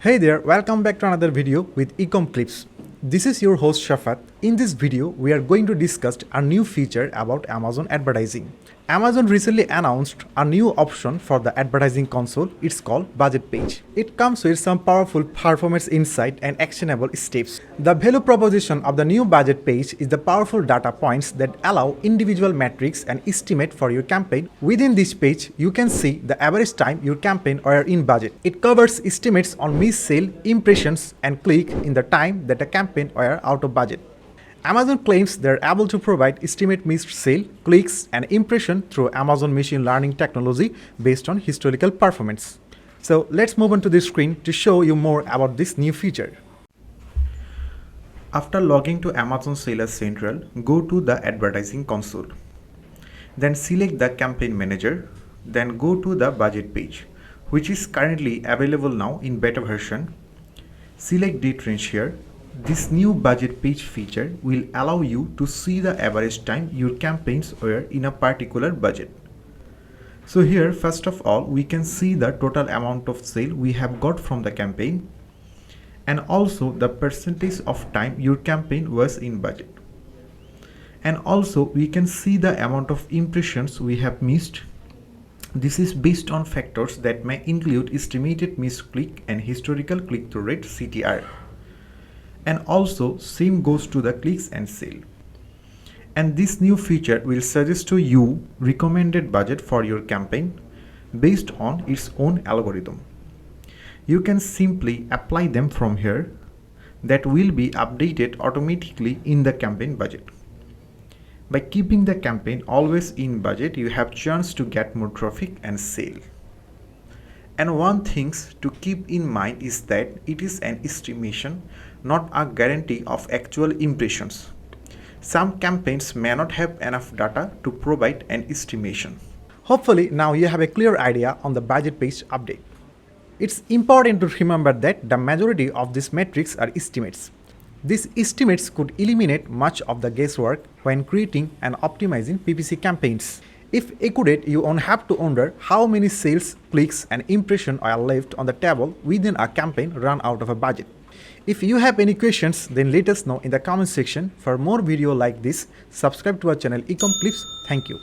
Hey there, welcome back to another video with Ecom Clips. This is your host Shafat. In this video, we are going to discuss a new feature about Amazon advertising. Amazon recently announced a new option for the advertising console. It's called Budget Page. It comes with some powerful performance insight and actionable steps. The value proposition of the new Budget Page is the powerful data points that allow individual metrics and estimate for your campaign. Within this page, you can see the average time your campaign were in budget. It covers estimates on missed sale, impressions, and click in the time that a campaign were out of budget. Amazon claims they're able to provide estimate missed sale, clicks, and impression through Amazon machine learning technology based on historical performance. So let's move on to the screen to show you more about this new feature. After logging to Amazon Seller Central, go to the advertising console. Then select the campaign manager. Then go to the budget page, which is currently available now in beta version. Select date range here. This new budget page feature will allow you to see the average time your campaigns were in a particular budget. So here, first of all, we can see the total amount of sale we have got from the campaign and also the percentage of time your campaign was in budget. And also we can see the amount of impressions we have missed. This is based on factors that may include estimated missed click and historical click-through rate CTR. And also same goes to the clicks and sale. And this new feature will suggest to you recommended budget for your campaign based on its own algorithm. You can simply apply them from here that will be updated automatically in the campaign budget. By keeping the campaign always in budget, you have chance to get more traffic and sale. And one thing to keep in mind is that it is an estimation, not a guarantee of actual impressions. Some campaigns may not have enough data to provide an estimation. Hopefully now you have a clear idea on the budget page update. It's important to remember that the majority of these metrics are estimates. These estimates could eliminate much of the guesswork when creating and optimizing PPC campaigns. If accurate, you won't have to wonder how many sales, clicks, and impressions are left on the table within a campaign run out of a budget. If you have any questions, then let us know in the comment section. For more video like this, subscribe to our channel Ecom Clips. Thank you.